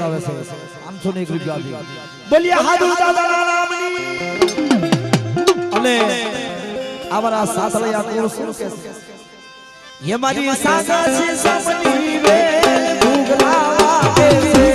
બોલાવે છે 501 રૂપિયા બોલિયા હાદુ દાદાના નામની અને અમારા સાસળિયા કુળ શું કે છે એ મારી સાસા છે સમની વે ભૂગલા કે છે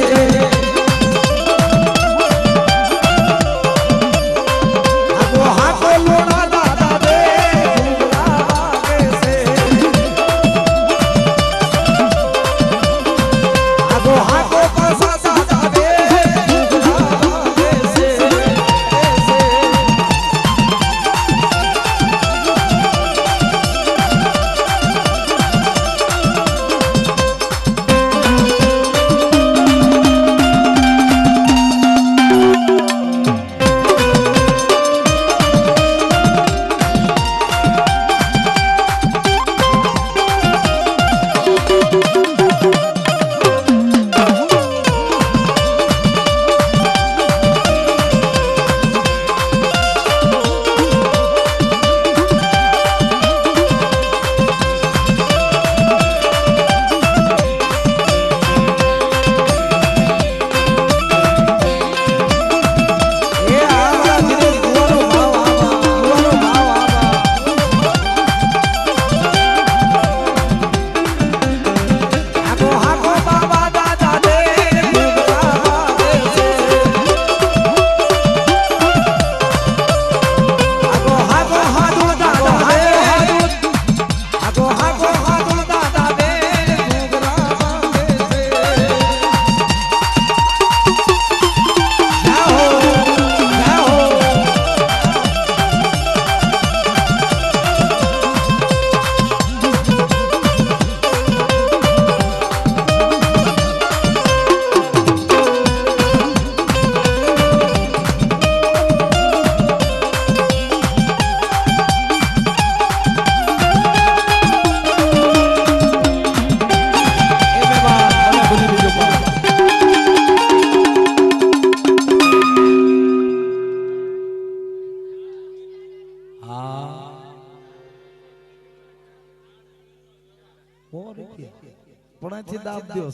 દાબ દો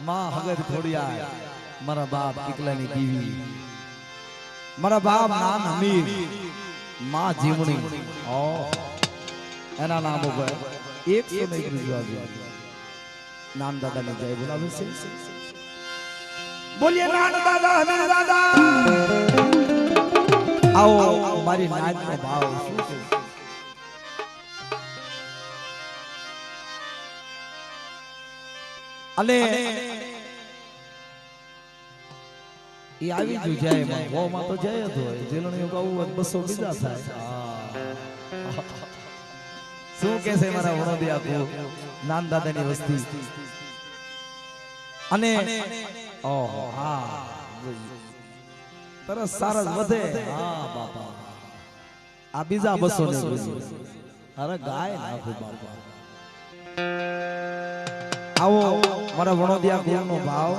માં હગર થોડિયા મારા બાપ એકલાની દીવી મારા બાપ નામ હમીર માં જીવણી એના નામ ઉપર 101 રૂપિયા નાન દાદાને જય બોલાવે છે બોલીએ નાન દાદા હમીર દાદા આવો મારી નાચનો ભાવ શું છે અને એ આવી જ જાય માં વો માં તો જાય જ હોય જેલણીઓ કહું 200 બીજા થાય શું કે છે મારા વણોદિયા કો નાન દાદાની વસ્તી અને ઓહો હા તરસ સારસ વધે હા બાપા આ બીજા 200 ને અરે ગાય નાખો બાપા આવો મારા વણોદિયા ગુરુનો ભાવ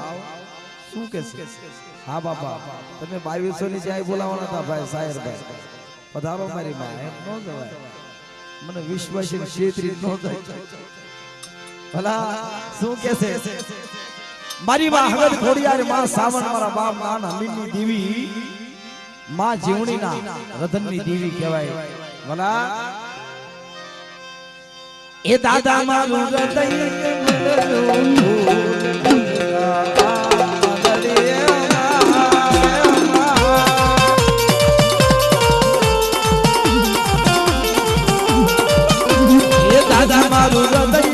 શું કે છે હા બાપા તમે 2200 ની ચાય બોલાવવાના હતા ભાઈ સાયર ભાઈ પધારો મારી માં એમ નો જવાય મને વિશ્વાસ ની ક્ષેત્રી નો જાય ભલા શું કે છે મારી માં હગર ખોડિયાર માં સાવન મારા બાપ નાન હમીરની દેવી માં જીવણીના રતનની દેવી કહેવાય ભલા એ દાદા મારું હૃદય દાદા મારું હૃદય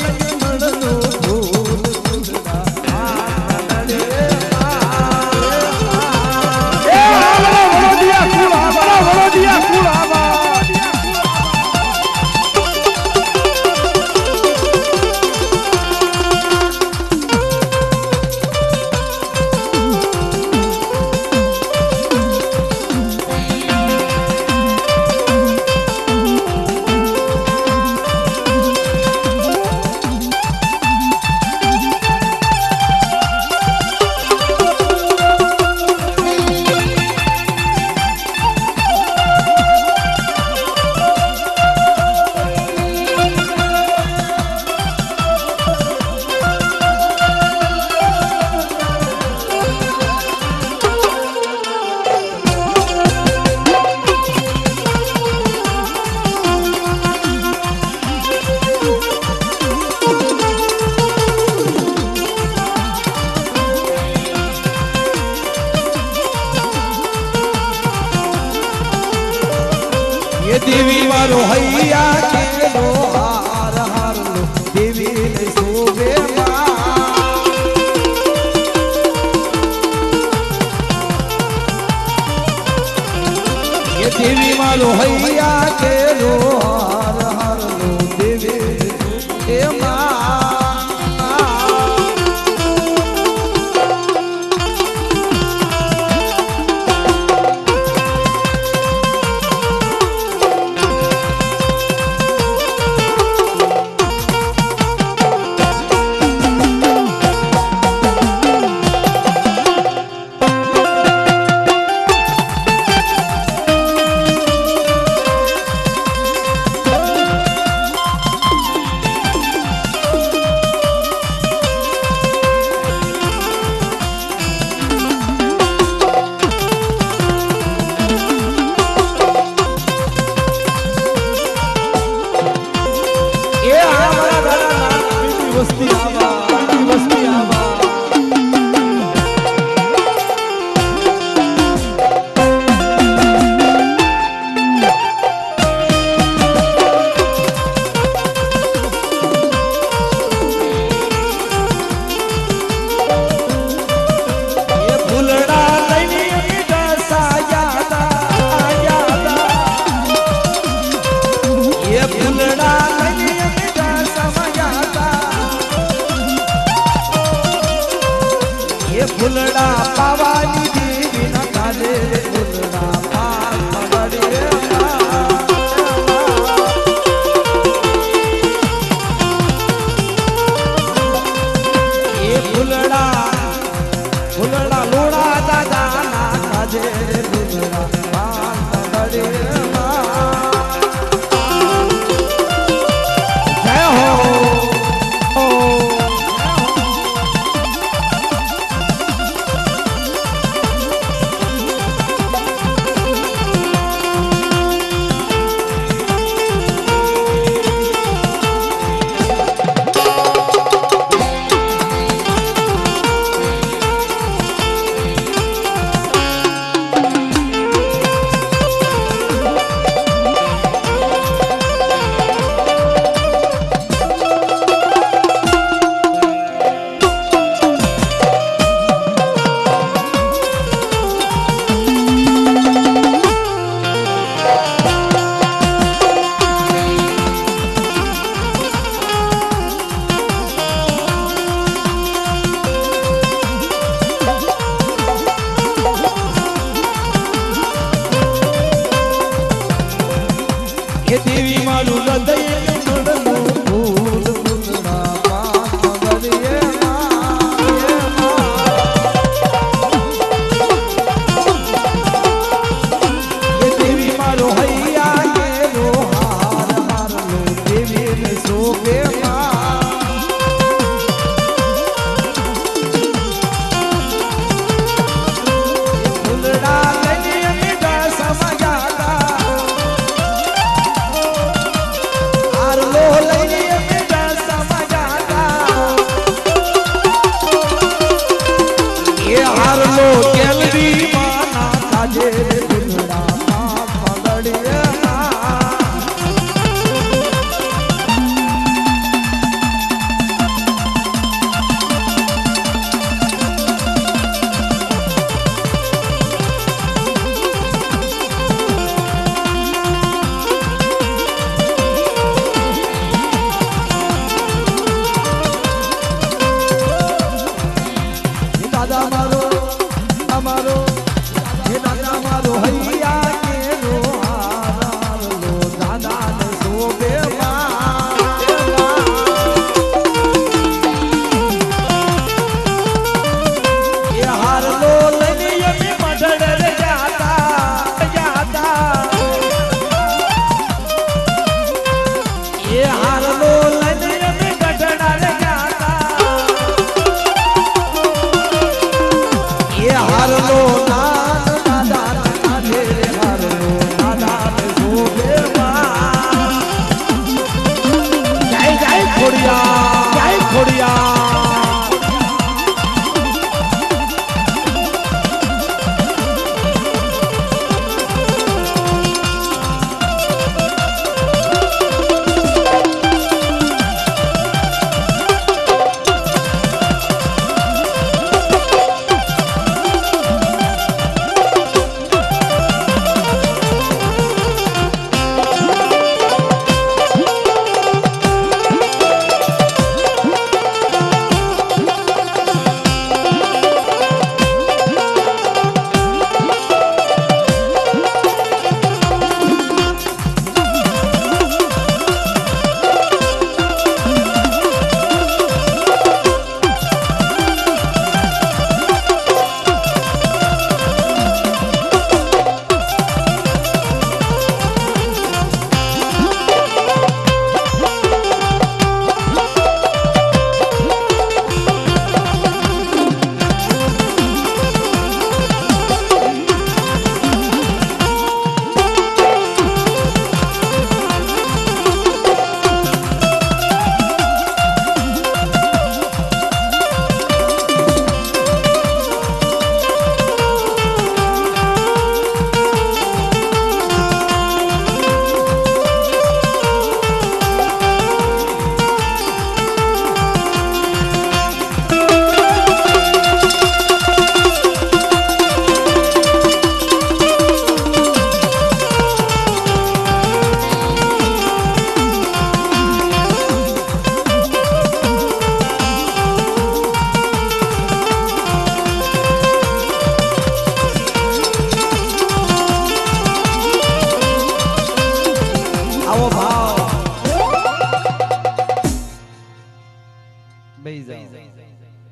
ફૂલડા પાવાની દેવી ના કાજે ફૂલડા પાવડે એ ફૂલડા ફૂલડા લોડા દાદા ના કાજે ફૂલડા પાવડે જય હો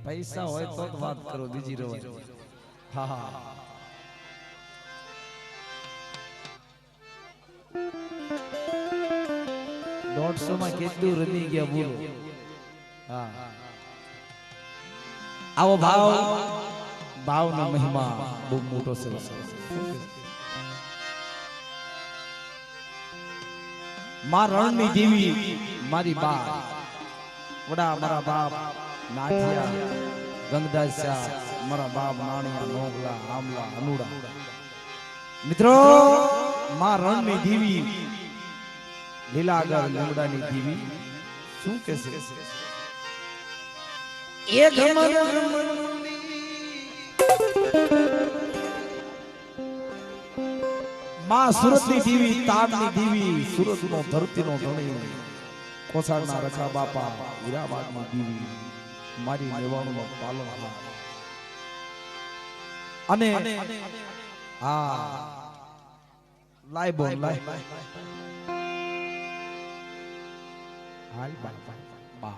પૈસા હોય તો જ વાત કરો, બીજી રવાય. હા હા, 150 માં કેટલું રમી ગયા બોલો. હા, આવો ભાવ, ભાવનો મહિમા બહુ મોટો છે. માં રણની દેવી મારી બા વડા, મારા બાપ નાથિયા ગંગદાસ્યા, મારા બાપ નાણિયા નોગલા આમલા અનુડા. મિત્રો, માં રણની દેવી લીલાગર લીમડાની દેવી શું કે છે? એ માં સુરતની દેવી, તારની દેવી, સુરતનો ધરતીનો ધણી, કોસાડના રખા બાપા, હીરાબાદની દેવી, મારી લેવાણું પાલનહાર. અને હા, લાય બોલ લાય, હાલ બા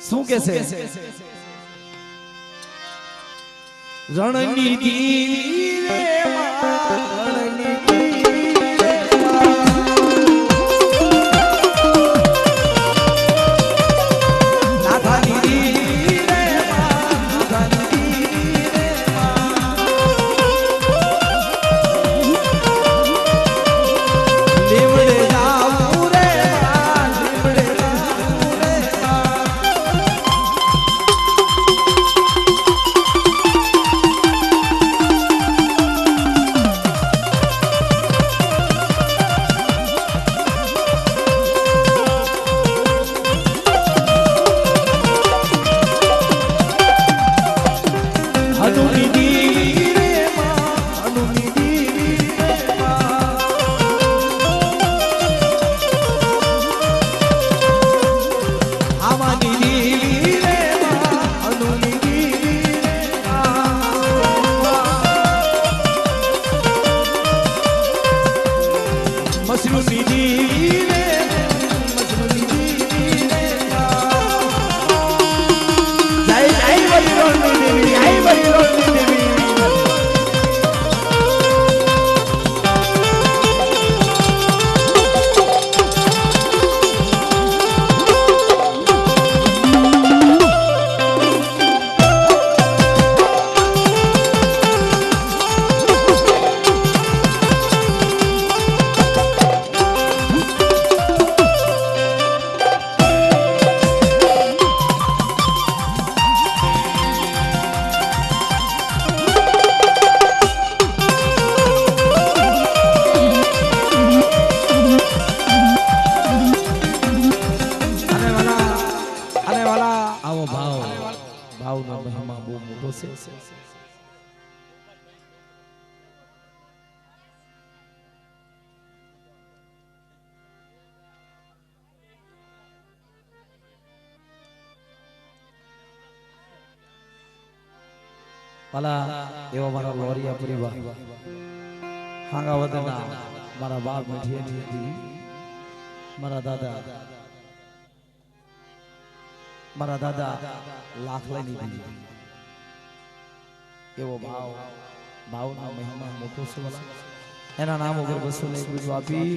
શું કે છે? રણની દેવી રે રણની દેવી રે નાથાની દેવી રે નાથાની દેવી રે લીમડે જાવું રે લીમડે જાવું રે. ભાવનો મહિમા બહુ મોટો છે. ભલા એવા મારા લોરિયા પરિવાર હાંગાવદના મારા બાપ મીઠિયાની મારા દાદા લાખલાની દીદી એવો ભાવનો મહિમા મોટો છે. એના નામ ઉપર 201 રૂપિયા આપી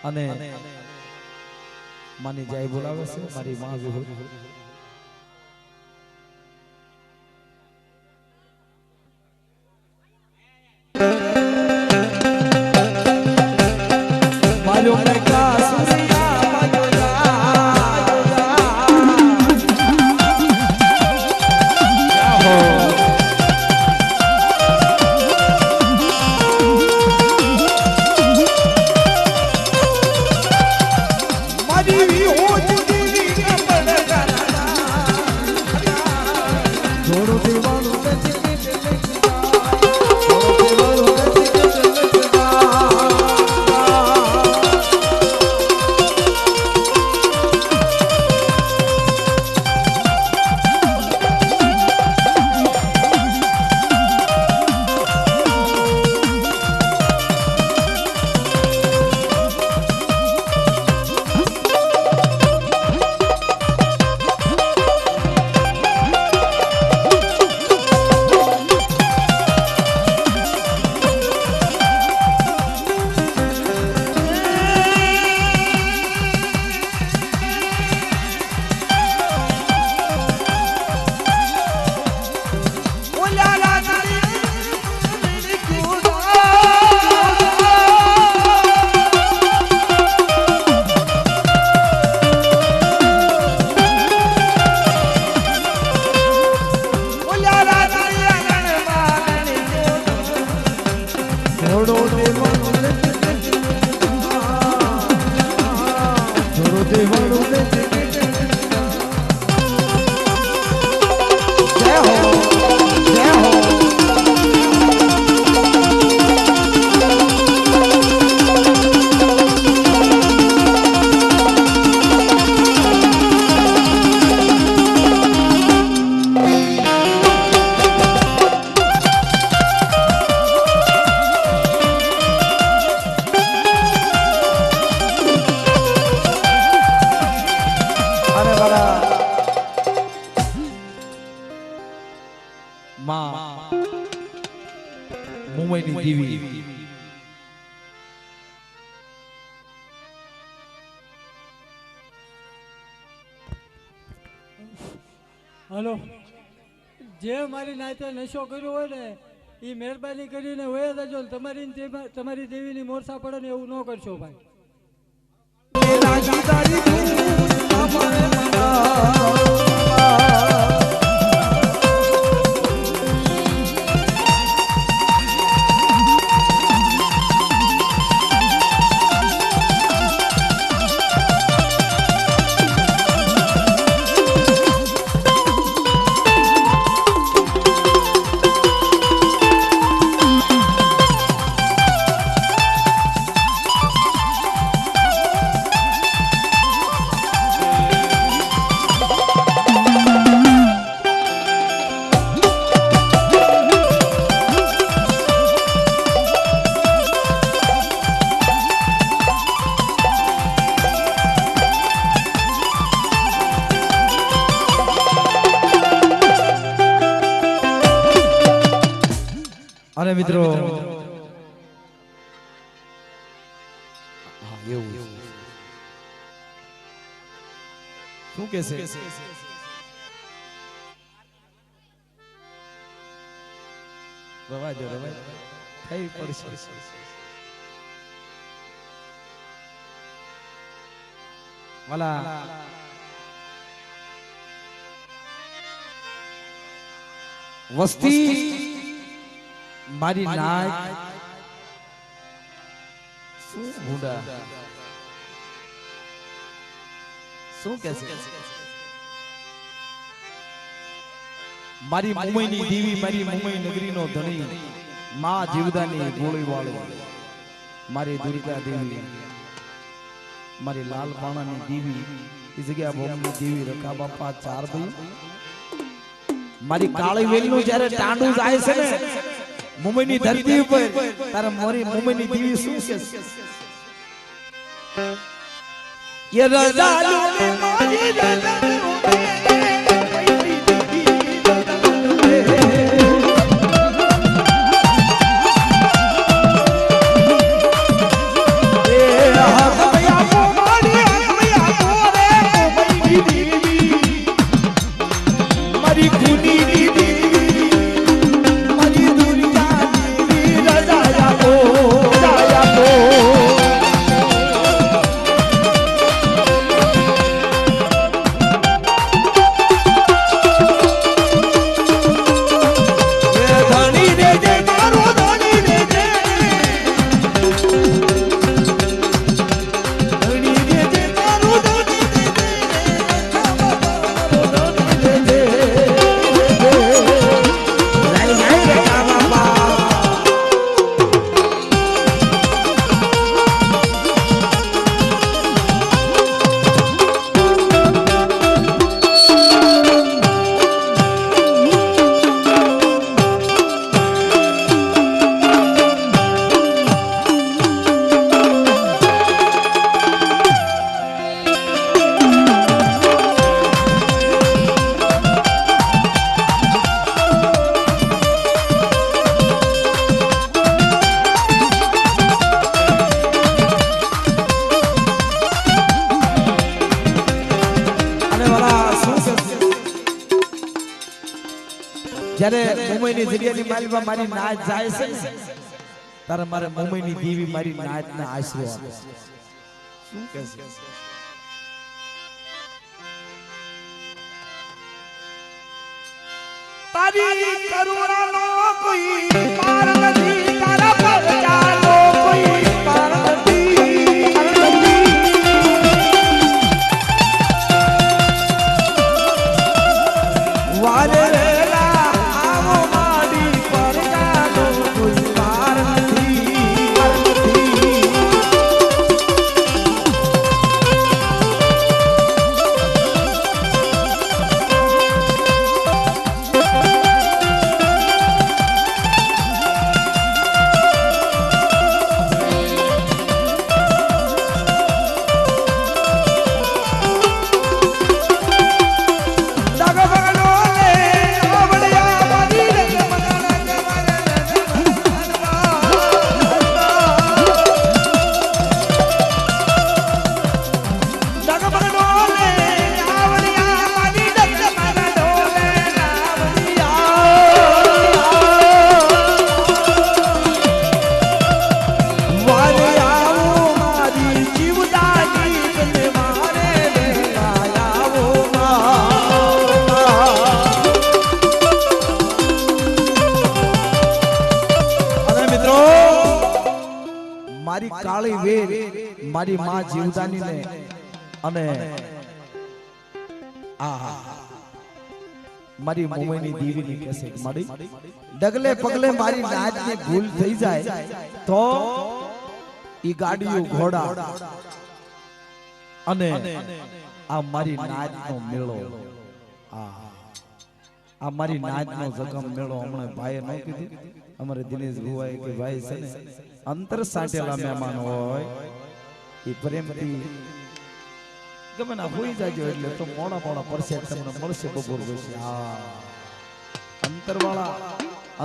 અને માની જાય બોલાવે છે મારી માં વિહુર. મુંબઈની દીવી હલો, જે મારી નાતે નશો કર્યો હોય ને એ મહેરબાની કરીને વયા જજો. તમારી દેવીની મોરસા પડે ને એવું ન કરશો ભાઈ. અને મિત્રો શું કે છે રવાજો રવાજ થઈ પડશે. વાલા વસ્તી મારી નાક શું ભૂંડા શું કે છે મારી મુંબઈની દેવી મારી મુંબઈ નગરીનો ધણી માં જીવદાની ગોળી વાળી મારી દુર્ગા દેવી મારી લાલ પાણાની દેવી એ જગ્યા ભોમની દેવી રખા બાપા ચાર ભાઈ મારી કાળી વેલનું જ્યારે ટાંડું જાય છે ને મુંબઈની ધરતી ઉપર તારે મારી મુંબઈની દેવી શું છે ये रजालू ने मारी रजालू જ્યારે મુંબઈની જગ્યાની માલમાં મારી નાચ જાય છે ત્યારે મારે મુંબઈની દેવી મારી નાચના આશરો આપે શું કહે છે તારી કરુણાનો કોઈ પાર નથી તારા પર ચાલો કોઈ પાર નથી વારે કાળી વેર મારી માં જીવદાની ને અને મારી મુંબઈની દેવીની કેસે મારી ડગલે પગલે મારી નાચની ભૂલ થઈ જાય તો ઈ ગાડીઓ ઘોડા અને આ મારી નાચનો મેળો આ મારી નાચનો જગમ મેળો હમણાં ભાઈએ ન કીધું અમારે દિનેશ ભુવાએ કે ભાઈ છે ને અંતર સાટેલા મહેમાન હોય એ પ્રેમથી ગમે ના હોઈ જાજો એટલે તો મોડા મોડા પરસે તમને મળશે બપોર પછી અંતરવાળા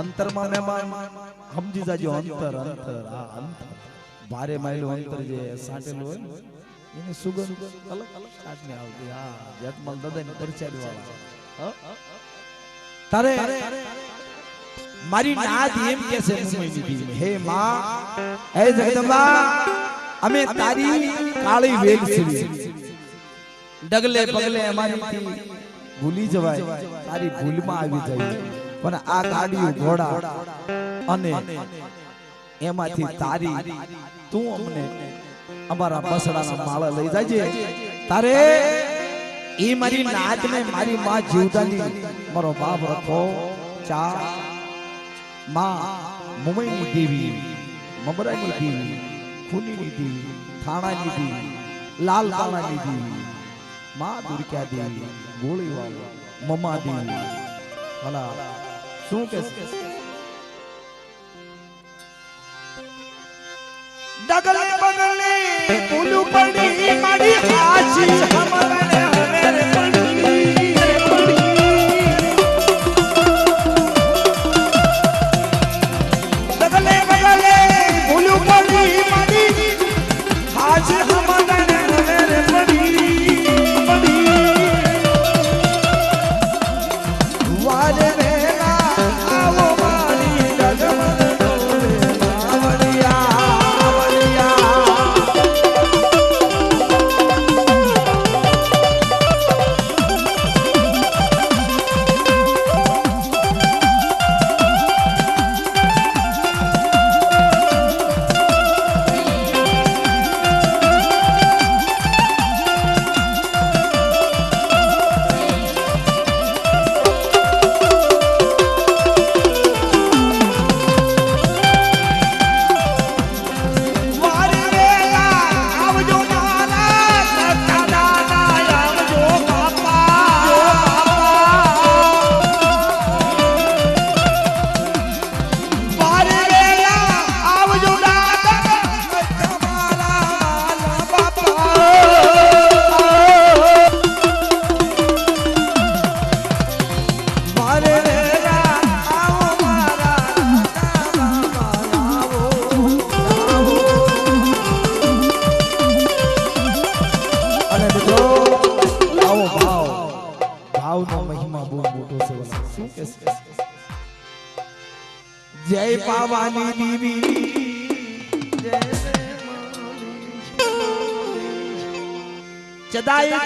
અંતરમાં મહેમાન સમજી જાજો અંતર અંતર અંતર ભારે માયલું અંતર જે સાટેલું હોય એની સુગંધ અલગ અલગ સાટને આવતી જેતમલ દાદાની પરસાદ વાળા તારે મારી નાદ એમ કે છે મુંબઈની દીવી હે માં હે જગદંબા અમે તારી કાળી વેલ છીએ ડગલે પગલે અમારીથી ભૂલી જવાય તારી ભૂલમાં આવી જાય પણ આ ગાડીઓ ઘોડા અને એમાંથી તારી તું અમને અમારા બસડાના માળા લઈ જાજે તારે ઈ મારી નાચ ને મારી માં જીવદાની મારો બાપ રખો ચા માં મુંબઈની દેવી મમરાની દેવી ખૂનીની દેવી થાણાની દેવી લાલ કાણાની દેવી માં દુર્ગા દેવી ગોળીવાળો મમા દેવી ભલા શું કે ડગલે બગલે પુલુ પડી મારી હાસી હમરને હરે પડી ડગલે બગલે પુલુ પડી મારી હાસી હમરને હરે પડી વારે વેલા આવો મારી ડગમન જય પાવાની દેવી ચદાય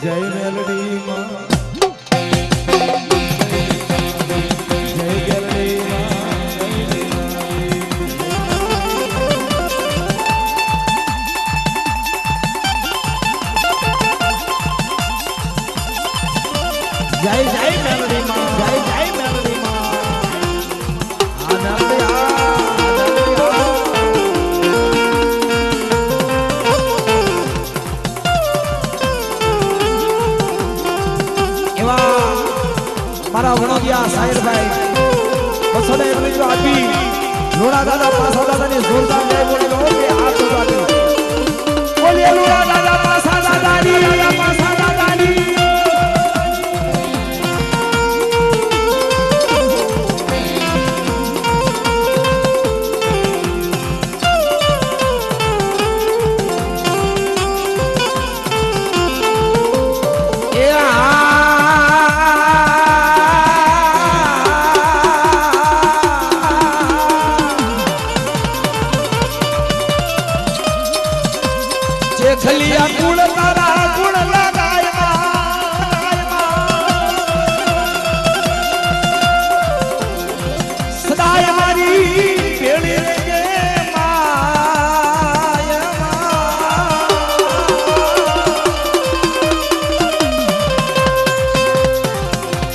જય મેલડી માં જય ગરડી માં જય જય મેલડી માં જય જય મેલડી માં આ મેલડી આ મારા વણોદિયા સાહેબભાઈ 201 રૂપિયા આપી લોડા દાદા પાસા દાદાની જોરદાર જય બોલે કે હાથ ઉગાડી બોલે લોડા દાદા પાસા દાદાની પાસા દાદાની ખલિયા ગુણ તારા ગુણ લગાય સદાય મારી પેળી રે માય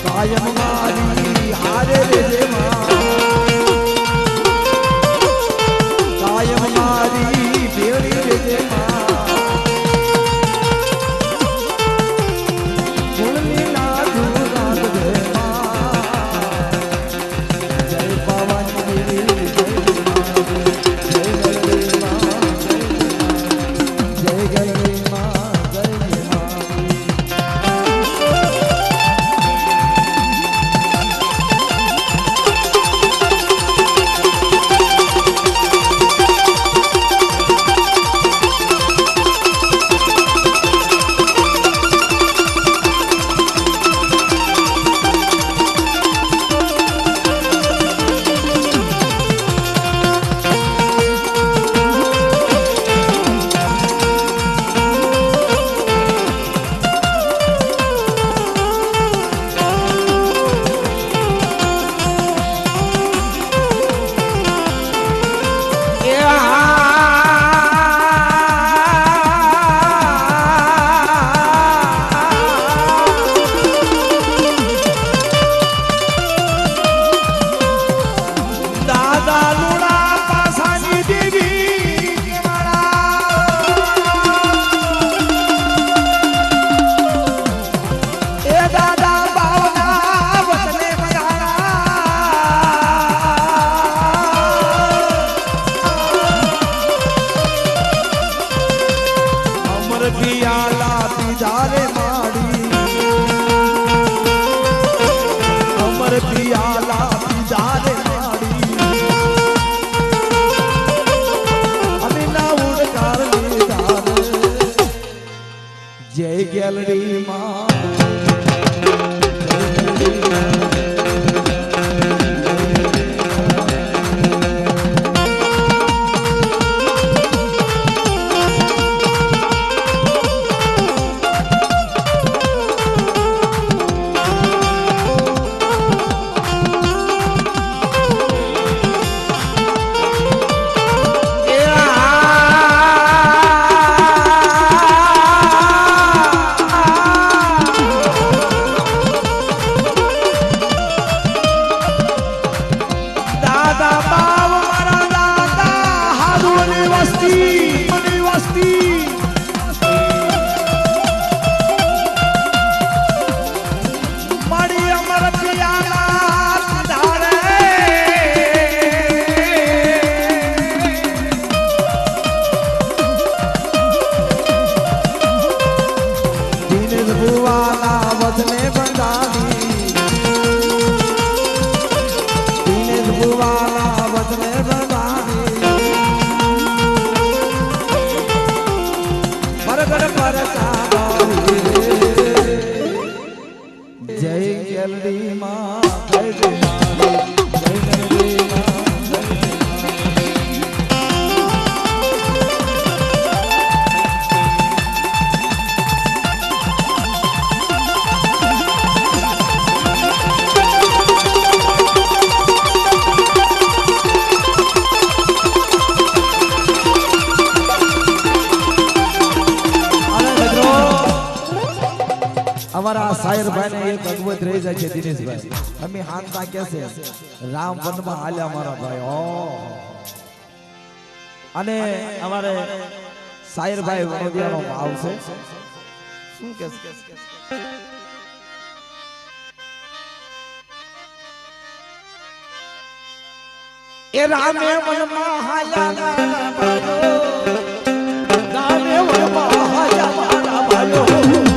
કાયમ મારી હારે રે કાયમ મારી પેળી રે જય ગેલરી માં અમારા સાયર ભાઈ ને એક અગવત રહી જાય છે દિનેશભાઈ અમે હાનતા કે છે રામ વનમાં હાલ્યા મારા ભાઈ ઓ અને અમારે સાયર ભાઈ વડોદરાનો ભાવ છે શું કે એ રામે વનમાં હાલ્યા મારા ભાઈઓ રામે વનમાં હાલ્યા મારા ભાઈઓ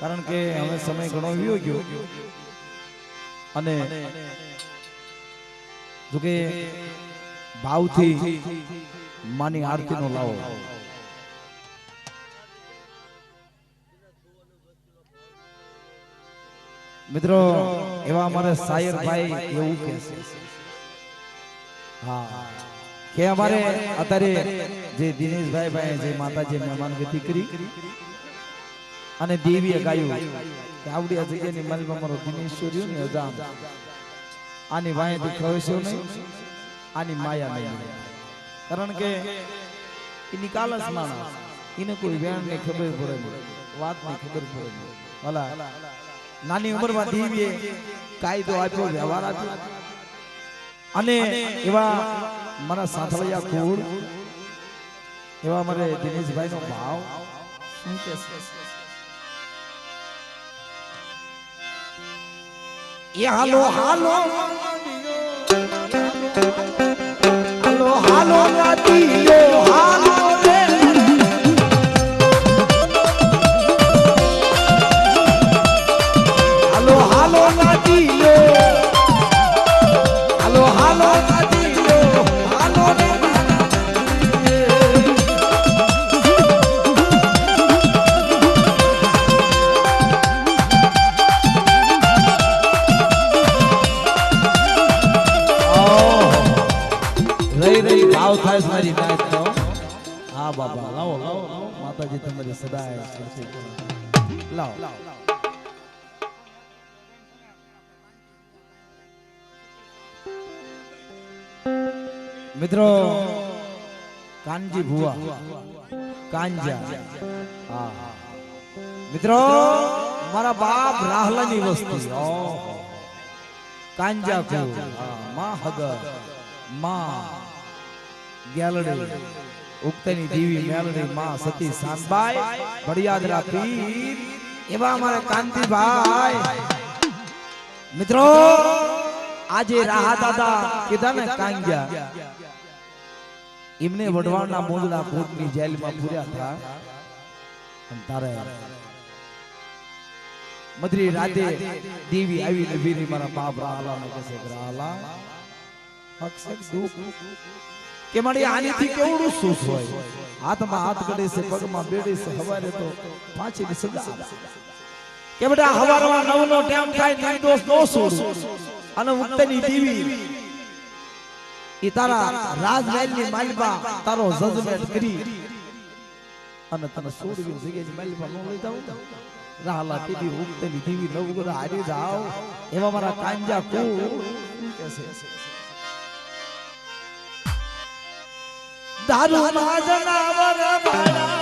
કારણ કે હવે સમય ઘણો વિયો ગયો અને જો કે ભાવથી માની આરતીનો લાવો મિત્રો એવા અમારે સાયર ભાઈ એવું કહે છે હા કે અમારે અત્યારે જે દિનેશભાઈ ભાઈ જે માતાજી મહેમાન ગતિ કરી અને દેવીએ ગાયું કે આવડી આ જગ્યાની માલમાં મારો દિનેશ્વર્યો ને અજામ આની વાંયથી ખવેશ્યો નહીં આની માયા નહીં કારણ કે એની કાલસ માણસ એને કોઈ વેણ ની ખબર પડે વાત ની ખબર પડે ભલા નાની ઉંમરમાં દેવીએ કાયદો આપ્યો વ્યવહાર આપ્યો અને એવા મારા સાંથળિયા કુળ એવા મારે દિનેશભાઈ નો ભાવ શું કે એ હાલો હાલો હાલો હાલો રાતીયો હાલો રે હાલો હાલો રાતીયો હાલો હાલો રાતીયો હાલો રે ભાવ થાય મારી નાચ નો હા બાબા લાવો લાવો માતાજી તમારી સદાય લાવો મિત્રો કાનજી ભુવા કાંજા હા મિત્રો મારા બાપ રાહલાની વસ્તી કાંજા કો માં હગર માં ગ્યાલડી ઉક્તની દેવી મેલડી માં સતી સાંબાઈ બળિયાદરા પીર એવા અમારા કાંતિભાઈ મિત્રો આજે રાહા દાદા કીધા ને કાંગ્યા એમને વઢવાણના મોજડા કોટની જેલમાં પૂર્યા હતા અને તારે મધરી રાતે દેવી આવીને વીરી મારા બાપ રાહલાને કહે છે રાહલા અક્ષક દુખ કે મારી આનીથી કેવડું સુખ હોય હાથમાં હાથ ગડે છે પગમાં બેડી છે હવારે તો પાછીની સજા કે બેટા હવારમાં નવનો ટાઈમ થાય નિર્દોષ નો છોડ અને મુક્તની દેવી ઈ તારા રાજમહેલની માલિકા તારો જજમેન્ટ કરી અને તને છોડવી જગ્યાની માલિકા નો લઈ જાવ રાહલા કીધી મુક્તની દેવી નવગુણ હારી જાવ એવા મારા કાંજા કો કેસે દારૂ માં જનાવર બાળા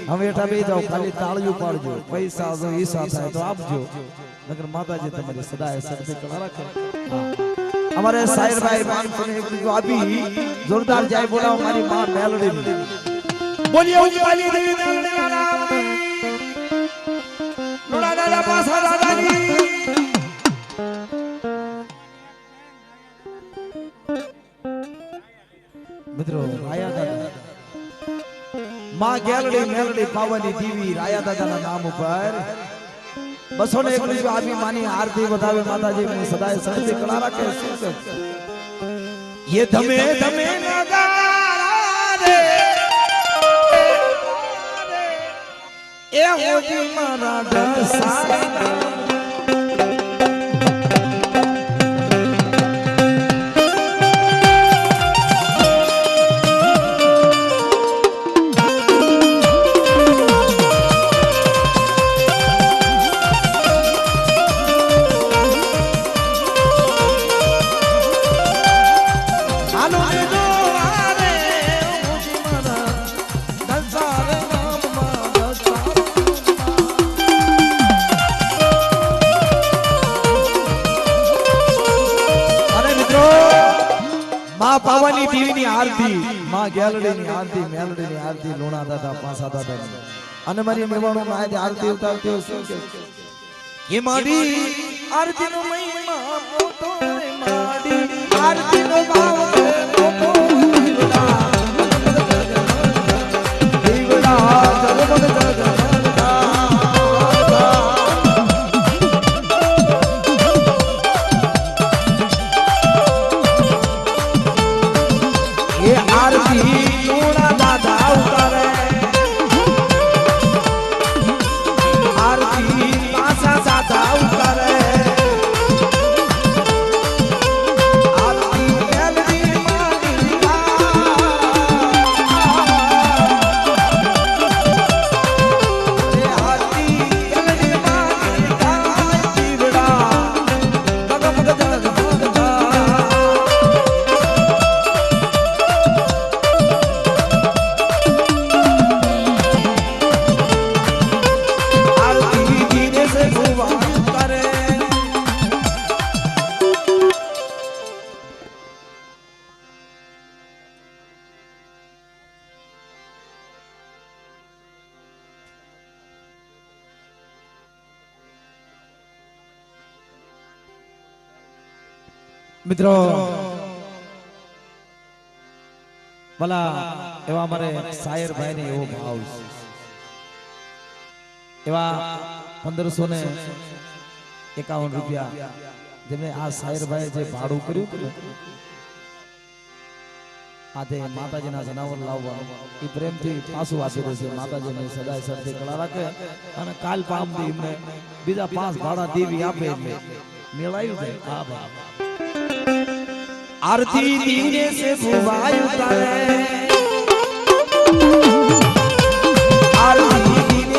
हम एठा बे जाओ खाली ताळियों पाडજો पैसा जो ईसा થાય તો આપજો નગર માતાજી તમારી સદાય સદે કળા રાખે हमारे साहिर भाई मान सुने को अभी जोरदार जाय बोलाओ हमारी मां मेलडी बोलिए उजी वाली देवी मेलडी वाला लोड़ा दादा पासा दादा जी मित्रों आया दादा मां गैलडी मेलडी पावनी देवी राया दादा ना नाम पर 221 आदमी मानी आरती बतावे माताजी ने सदाय सत्य कला रखे ये धमे धमे नगारा रे ए होजी मारा दसारा पावनी देवी ની આરતી માં ગેલડી ની આરતી મેલડી ની આરતી લોણા દાદા પાસા દાદા અને મારી મેવાણો માં આજે આરતી ઉતારતી હોય શું કે ये माडी आरती नो महिमा मोटो रे माडी आरती नो भाव मोटो देवड़ा देवड़ा जगमग जगमगा ये आरती लोड़ा दादा उतारे आरती पासा दादा उतारे आरती मेलडी मालिका रे आरती मेलडी मालिका जीवड़ा जगमग जगमगा मित्रों भला एवा मारे सायर भाई ने एवो भाव एवा 1551 रुपया जेमने आ सायर भाई जे भाड़ू कर्યું आधे माताजी ना जनावर लाववा ई प्रेम थी पासु आपी देसे माताजी ने सदाय सर्दी कला राखे અને કાલ પામ દી એમને બીજા 5 ભાડા દેવી આપે એટલે મેળાયું દે આ બાપ आरती दीने से भुवाई उतारे आरती दीने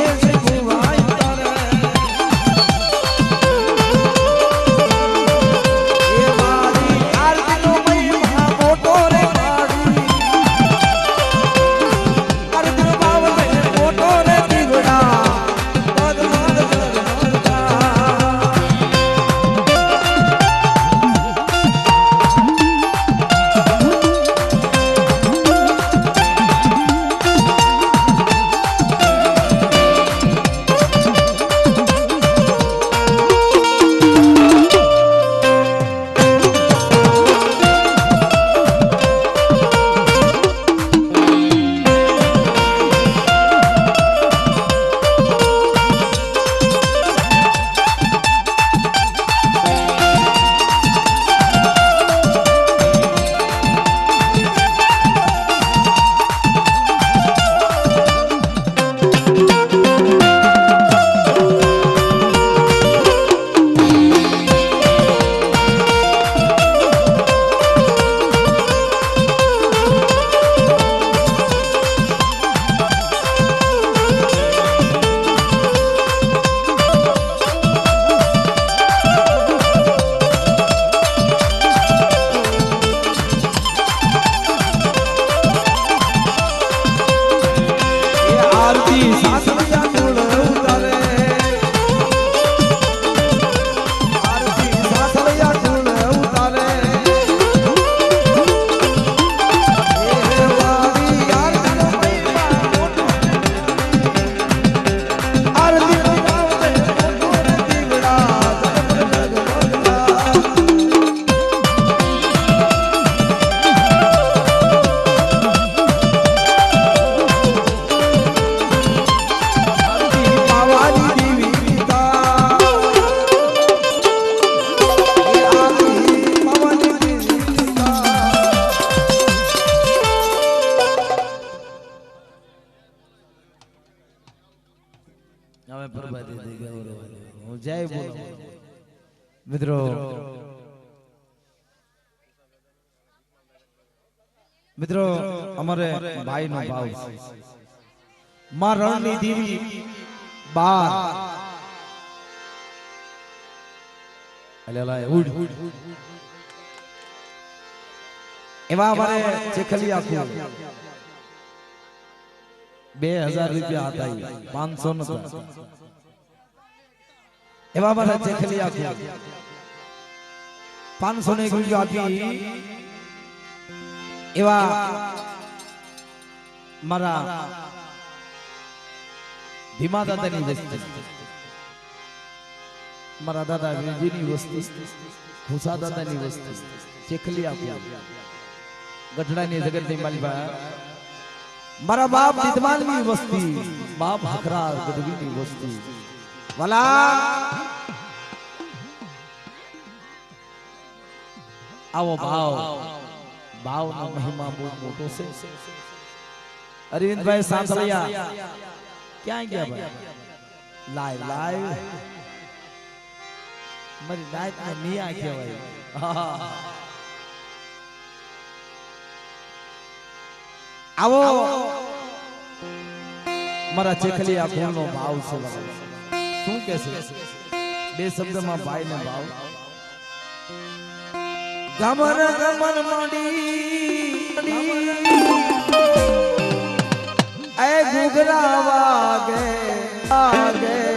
જય બોલો મિત્રો મિત્રો અમારે ભાઈ નો ભાવ માં રણની દેવી 12 અલેલા ઉડ એવા અમારે ચેખલિયા કો 2000 રૂપિયા હતા 500 નતા એવા અમારે ચેખલિયા કો 500 ને રૂપિયા આપી એવા મારા ભીમા દાદાની વસ્તી મારા દાદા વિજયની વસ્તી ભૂસા દાદાની વસ્તી ચેખલિયા ગઢડાની જગતની માલબા મારા બાપ વિદ્વાનની વસ્તી બાપ હકરા ગઢવીની વસ્તી વાલા આવો ભાવનો મહિમા બહુ મોટો છે અરવિંદભાઈ સાંસળિયા ક્યાં ગયા ભાઈ લાય મારી નાઈટ ને મિયા કહેવાય આવો મારા ચેખલિયા ફૂલનો ભાવ છે શું કે છે બે શબ્દમાં ભાઈ ને ભાવ ગમન ગમન મંડી એ ઘુઘરા વાગે વાગે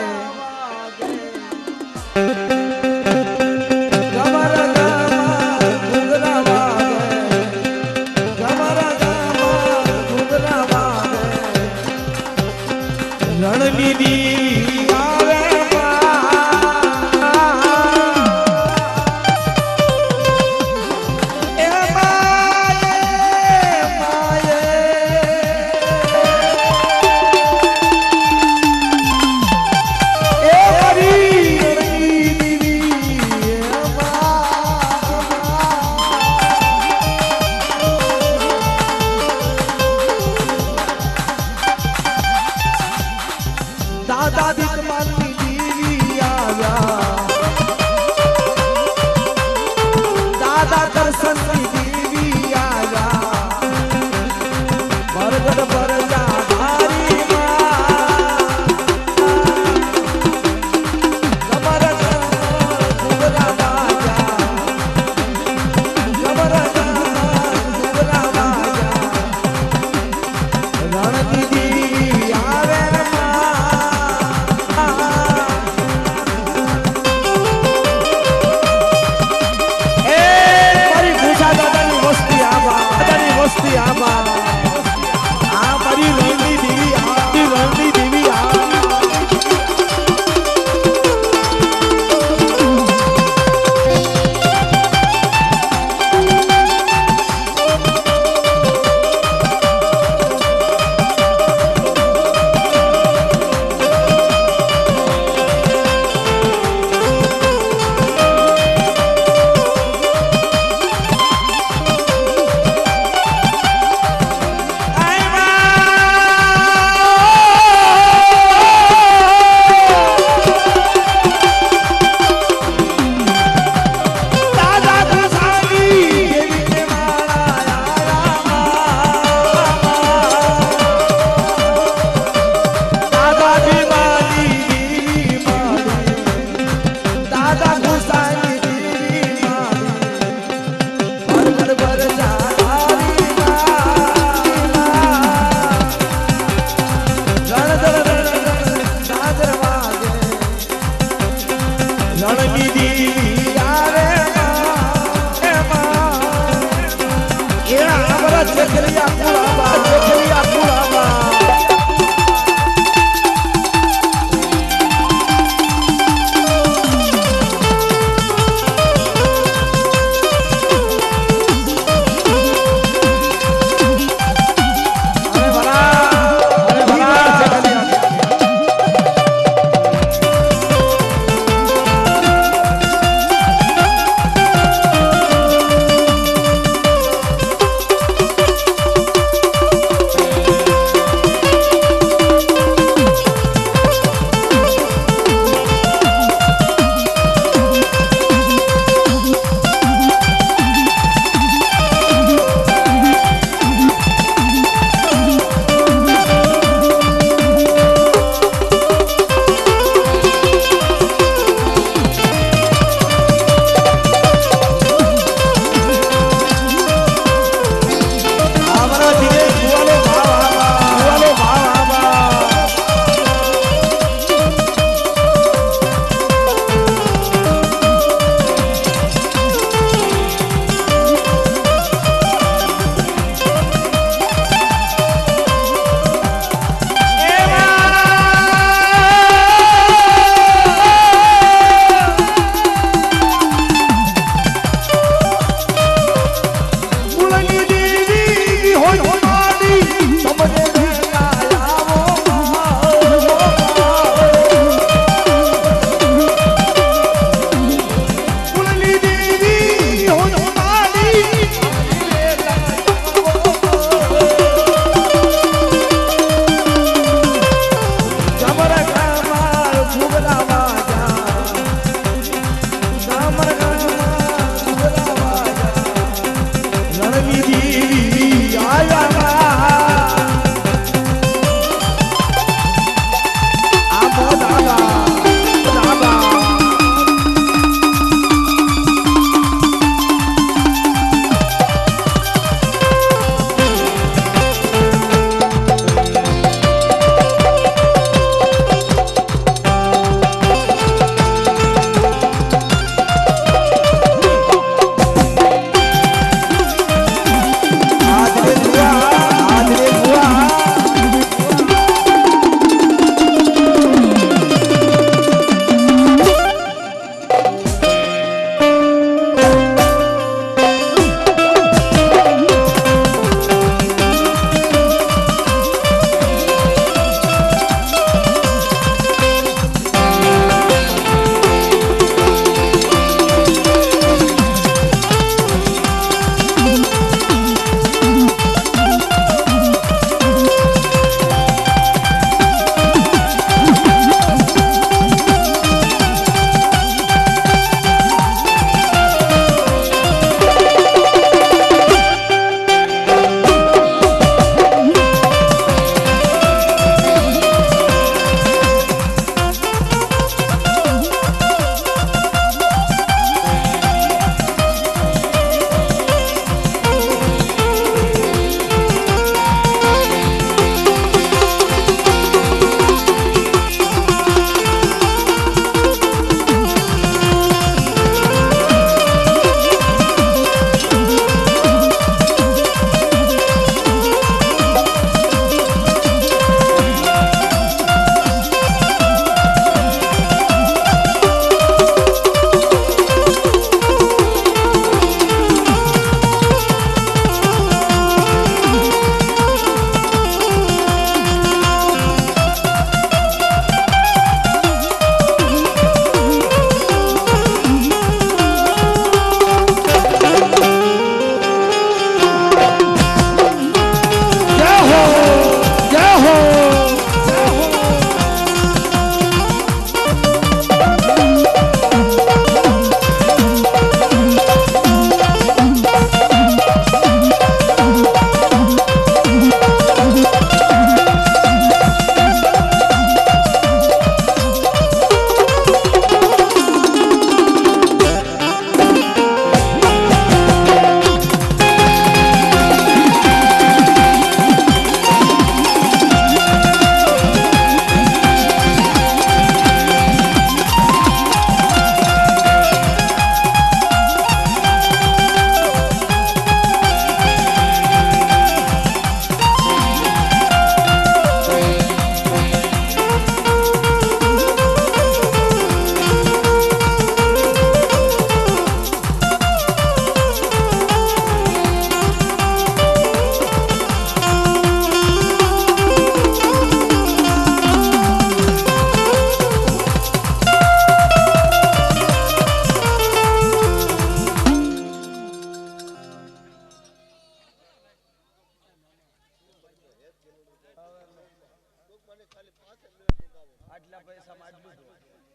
આટલા પૈસામાં આટલું જ હોય.